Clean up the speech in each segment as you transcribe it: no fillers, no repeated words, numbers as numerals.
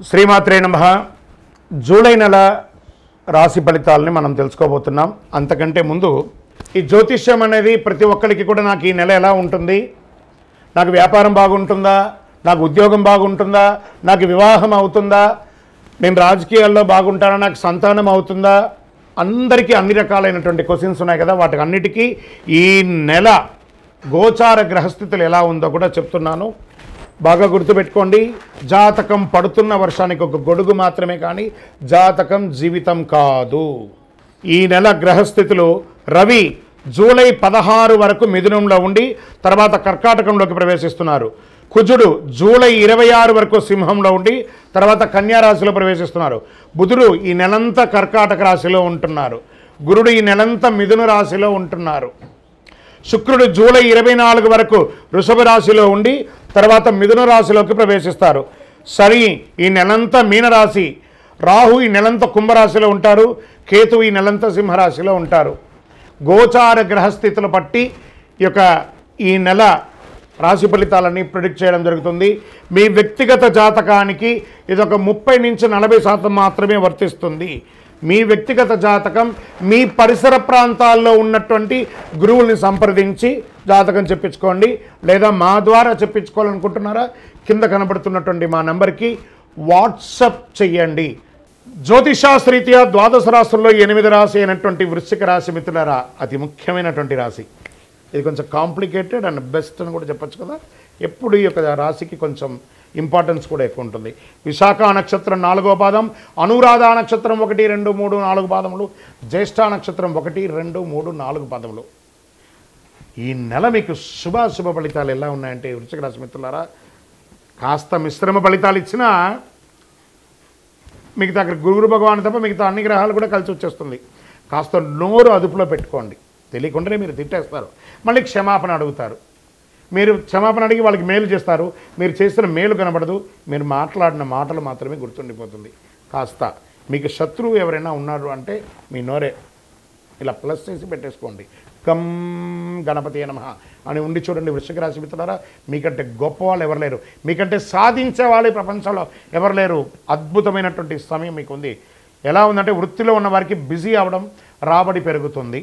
శ్రీమాత్రే నమః. జూలై నెల రాశి ఫలితాలని మనం తెలుసుకోబోతున్నాం. అంతకంటే ముందు ఈ జ్యోతిష్యం అనేది ప్రతి ఒక్కరికి కూడా నాకు ఈ నెల ఎలా ఉంటుంది, నాకు వ్యాపారం బాగుంటుందా, నాకు ఉద్యోగం బాగుంటుందా, నాకు వివాహం అవుతుందా, నేను రాజకీయాల్లో బాగుంటానా, నాకు సంతానం అవుతుందా, అందరికీ అన్ని రకాలైనటువంటి క్వశ్చన్స్ ఉన్నాయి కదా. వాటికి అన్నిటికీ ఈ నెల గోచార గ్రహస్థితులు ఎలా ఉందో కూడా చెప్తున్నాను. బాగా గుర్తుపెట్టుకోండి. జాతకం పడుతున్న వర్షానికి ఒక గొడుగు మాత్రమే, కానీ జాతకం జీవితం కాదు. ఈ నెల గ్రహస్థితులు: రవి జూలై 16 వరకు మిథునంలో ఉండి తర్వాత కర్కాటకంలోకి ప్రవేశిస్తున్నారు. కుజుడు జూలై 26 వరకు సింహంలో ఉండి తర్వాత కన్యా రాశిలో ప్రవేశిస్తున్నారు. బుధుడు ఈ నెలంతా కర్కాటక రాశిలో ఉంటున్నారు. గురుడు ఈ నెలంతా మిథున రాశిలో ఉంటున్నారు. శుక్రుడు జూలై 24 వరకు వృషభ రాశిలో ఉండి తర్వాత మిథున రాశిలోకి ప్రవేశిస్తారు. శని ఈ నెలంతా మీనరాశి, రాహు ఈ నెలంతా కుంభరాశిలో ఉంటారు, కేతు ఈ నెలంతా సింహరాశిలో ఉంటారు. గోచార గ్రహస్థితులు బట్టి ఈ నెల రాశి ఫలితాలన్నీ ప్రిడిక్ట్ చేయడం జరుగుతుంది. మీ వ్యక్తిగత జాతకానికి ఇదొక 30 నుంచి 40% మాత్రమే వర్తిస్తుంది. మీ వ్యక్తిగత జాతకం మీ పరిసర ప్రాంతాల్లో ఉన్నటువంటి గురువుల్ని సంప్రదించి జాతకం చెప్పించుకోండి. లేదా మా ద్వారా చెప్పించుకోవాలనుకుంటున్నారా, కింద కనబడుతున్నటువంటి మా నెంబర్కి వాట్సప్ చెయ్యండి. జ్యోతిషాస్త్రీత్యా ద్వాదశ రాశుల్లో 8వ రాశి అయినటువంటి వృశ్చిక రాశి మిత్రులారా, అతి ముఖ్యమైనటువంటి రాశి. ఇది కొంచెం కాంప్లికేటెడ్ అండ్ బెస్ట్ అని కూడా చెప్పచ్చు కదా. ఎప్పుడు ఈ యొక్క రాశికి కొంచెం ఇంపార్టెన్స్ కూడా ఎక్కువ ఉంటుంది. విశాఖ నక్షత్రం 4వ పాదం, అనురాధ నక్షత్రం 1, 2, 3, 4 పాదములు, జ్యేష్ఠ నక్షత్రం 1, 2, 3, 4 పాదములు. ఈ నెల మీకు శుభ ఫలితాలు ఎలా ఉన్నాయంటే వృశ్చిక రాశి మిత్రులారా, కాస్త మిశ్రమ ఫలితాలు ఇచ్చినా మిగతా అక్కడ గురు భగవాన్ తప్ప మిగతా అన్ని గ్రహాలు కూడా కలిసి వచ్చేస్తుంది. కాస్త నోరు అదుపులో పెట్టుకోండి. తెలియకుండానే మీరు తిట్టేస్తారు, మళ్ళీ క్షమాపణ అడుగుతారు. మీరు క్షమాపణ అడిగి వాళ్ళకి మేలు చేస్తారు, మీరు చేసిన మేలు కనబడదు, మీరు మాట్లాడిన మాటలు మాత్రమే గుర్తుండిపోతుంది. కాస్త మీకు శత్రువు ఎవరైనా ఉన్నారు అంటే మీ నోరే ఇలా ప్లస్ చేసి పెట్టేసుకోండి. గం గణపతి నమః అని ఉండి చూడండి. వృశ్చిక రాశి మిత్రులారా, మీకంటే గొప్ప వాళ్ళు ఎవరు లేరు, మీకంటే సాధించే వాళ్ళు ప్రపంచంలో ఎవరు లేరు. అద్భుతమైనటువంటి సమయం మీకు ఉంది. ఎలా ఉందంటే, వృత్తిలో ఉన్న వారికి బిజీ అవ్వడం, రాబడి పెరుగుతుంది.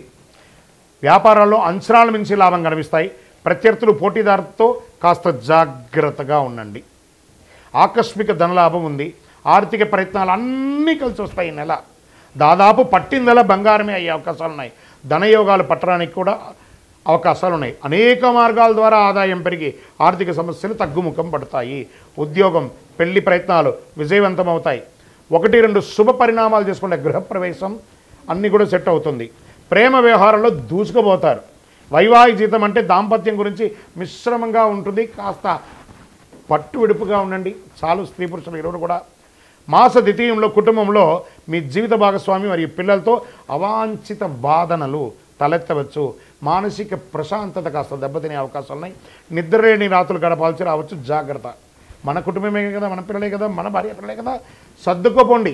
వ్యాపారాల్లో అంచనాల మించి లాభం కనిపిస్తాయి. ప్రత్యర్థులు పోటీదారుతో కాస్త జాగ్రత్తగా ఉండండి. ఆకస్మిక ధనలాభం ఉంది. ఆర్థిక ప్రయత్నాలు అన్నీ కలిసి వస్తాయి. ఈ నెల దాదాపు పట్టిందల బంగారమే అయ్యే అవకాశాలు ఉన్నాయి. ధనయోగాలు పట్టడానికి కూడా అవకాశాలు ఉన్నాయి. అనేక మార్గాల ద్వారా ఆదాయం పెరిగి ఆర్థిక సమస్యలు తగ్గుముఖం పడతాయి. ఉద్యోగం, పెళ్లి ప్రయత్నాలు విజయవంతం అవుతాయి. 1, 2 శుభ పరిణామాలు చేసుకుంటే గృహప్రవేశం అన్నీ కూడా సెట్ అవుతుంది. ప్రేమ వ్యవహారంలో దూసుకుపోతారు. వైవాహిక జీవితం అంటే దాంపత్యం గురించి మిశ్రమంగా ఉంటుంది. కాస్త పట్టు విడుపుగా ఉండండి చాలు స్త్రీ పురుషులు ఇరువురు కూడా. మాస ద్వితీయంలో కుటుంబంలో మీ జీవిత భాగస్వామి మరియు పిల్లలతో అవాంఛిత బాధనలు తలెత్తవచ్చు. మానసిక ప్రశాంతత కాస్త దెబ్బతినే అవకాశాలు ఉన్నాయి. నిద్రలేని రాత్రులు గడపాల్సి రావచ్చు. జాగ్రత్త. మన కుటుంబమే కదా, మన పిల్లలే కదా, మన భార్య పిల్లలే కదా, సర్దుకోపోండి.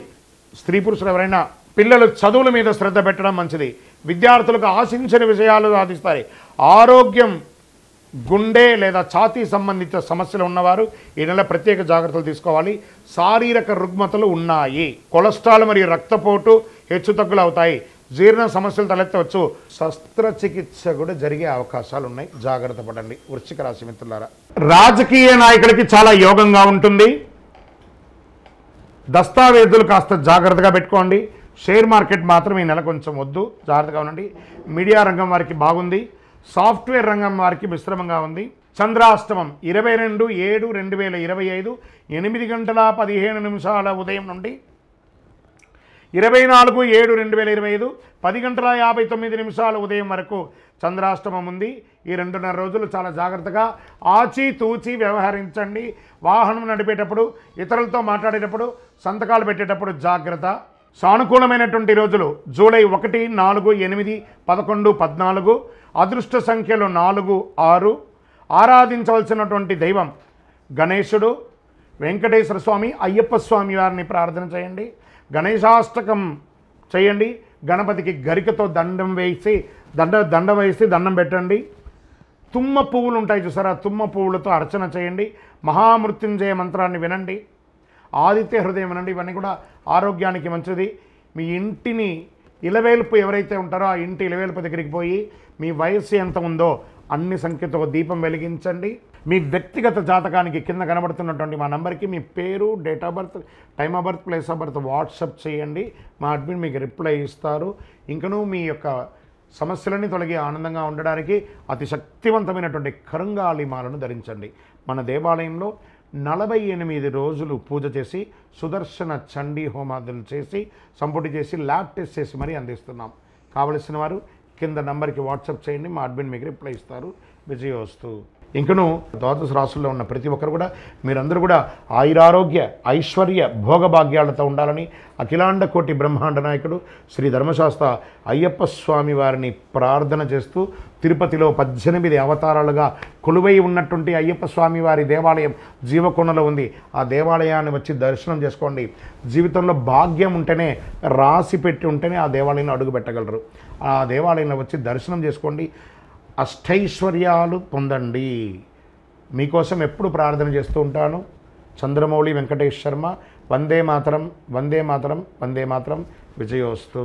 స్త్రీ పురుషులు ఎవరైనా పిల్లలు చదువుల మీద శ్రద్ధ పెట్టడం మంచిది. విద్యార్థులకు ఆశించిన విషయాలు సాధిస్తాయి. ఆరోగ్యం, గుండె లేదా ఛాతీ సంబంధిత సమస్యలు ఉన్నవారు ఈ నెల ప్రత్యేక జాగ్రత్తలు తీసుకోవాలి. శారీరక రుగ్మతలు ఉన్నాయి. కొలెస్ట్రాల్ మరియు రక్తపోటు హెచ్చుతగ్గులు అవుతాయి. జీర్ణ సమస్యలు తలెత్తవచ్చు. శస్త్రచికిత్స కూడా జరిగే అవకాశాలు ఉన్నాయి. జాగ్రత్త పడండి వృశ్చిక రాశి మిత్రులారా. రాజకీయ నాయకులకి చాలా యోగంగా ఉంటుంది. దస్తావేజులు కాస్త జాగ్రత్తగా పెట్టుకోండి. షేర్ మార్కెట్ మాత్రం ఈ నెల కొంచెం వద్దు, జాగ్రత్తగా ఉండండి. మీడియా రంగం వారికి బాగుంది. సాఫ్ట్వేర్ రంగం వారికి మిశ్రమంగా ఉంది. చంద్రాష్టమం 22/7/2025 8:15 ఉదయం నుండి 24/7/2025 10:59 ఉదయం వరకు చంద్రాష్టమం ఉంది. ఈ 2.5 రోజులు చాలా జాగ్రత్తగా ఆచితూచి వ్యవహరించండి. వాహనం నడిపేటప్పుడు, ఇతరులతో మాట్లాడేటప్పుడు, సంతకాలు పెట్టేటప్పుడు జాగ్రత్త. సానుకూలమైనటువంటి రోజులు జూలై 1, 4, 8, 11, 14. అదృష్ట సంఖ్యలు 4, 6. ఆరాధించవలసినటువంటి దైవం గణేశుడు, వెంకటేశ్వర స్వామి, అయ్యప్ప స్వామి వారిని ప్రార్థన చేయండి. గణేశాష్టకం చేయండి. గణపతికి గరికతో దండం వేసి దండం పెట్టండి. తుమ్మ పువ్వులు ఉంటాయి చూసారా, తుమ్మ పువ్వులతో అర్చన చేయండి. మహామృత్యుంజయ మంత్రాన్ని వినండి. ఆదిత్య హృదయం అనండి, ఇవన్నీ కూడా ఆరోగ్యానికి మంచిది. మీ ఇంటిని ఇలవేల్పు ఎవరైతే ఉంటారో ఆ ఇంటి ఇలవేల్పు దగ్గరికి పోయి మీ వయస్సు ఎంత ఉందో అన్ని సంఖ్యతో దీపం వెలిగించండి. మీ వ్యక్తిగత జాతకానికి కింద కనబడుతున్నటువంటి మా నంబర్కి మీ పేరు, date of birth, time of birth, place of birth WhatsApp చేయండి. మా అడ్మిన్ మీకు రిప్లై ఇస్తారు. ఇంకనూ మీ యొక్క సమస్యలన్నీ తొలగి ఆనందంగా ఉండడానికి అతి శక్తివంతమైనటువంటి కరుంగాళి మాలను ధరించండి. మన దేవాలయంలో 48 రోజులు పూజ చేసి సుదర్శన చండీ హోమాదులు చేసి సంపుటి చేసి ల్యాబ్ టెస్ట్ చేసి మరీ అందిస్తున్నాం. కావలసిన వారు కింద నంబర్కి వాట్సాప్ చేయండి. మా అడ్మిన్ మీకు రిప్లై ఇస్తారు. విజయోస్తు. ఇంకను ద్వాదశ రాశుల్లో ఉన్న ప్రతి ఒక్కరు కూడా మీరందరూ కూడా ఆయురారోగ్య ఐశ్వర్య భోగభాగ్యాలతో ఉండాలని అఖిలాండ కోటి బ్రహ్మాండ నాయకుడు శ్రీ ధర్మశాస్త్ర అయ్యప్ప స్వామి వారిని ప్రార్థన చేస్తూ తిరుపతిలో 18 అవతారాలుగా కొలువై ఉన్నటువంటి అయ్యప్ప స్వామి వారి దేవాలయం జీవకొండలో ఉంది. ఆ దేవాలయాన్ని వచ్చి దర్శనం చేసుకోండి. జీవితంలో భాగ్యం ఉంటేనే, రాసి పెట్టి ఉంటేనే ఆ దేవాలయంలో అడుగు పెట్టగలరు. ఆ దేవాలయంలో వచ్చి దర్శనం చేసుకోండి. అష్టైశ్వర్యాలు పొందండి. మీకోసం ఎప్పుడు ప్రార్థన చేస్తూ ఉంటాను. చంద్రమౌళి వెంకటేష్ శర్మ. వందే మాతరం, వందే మాతరం, వందే మాతరం. విజయోస్తు.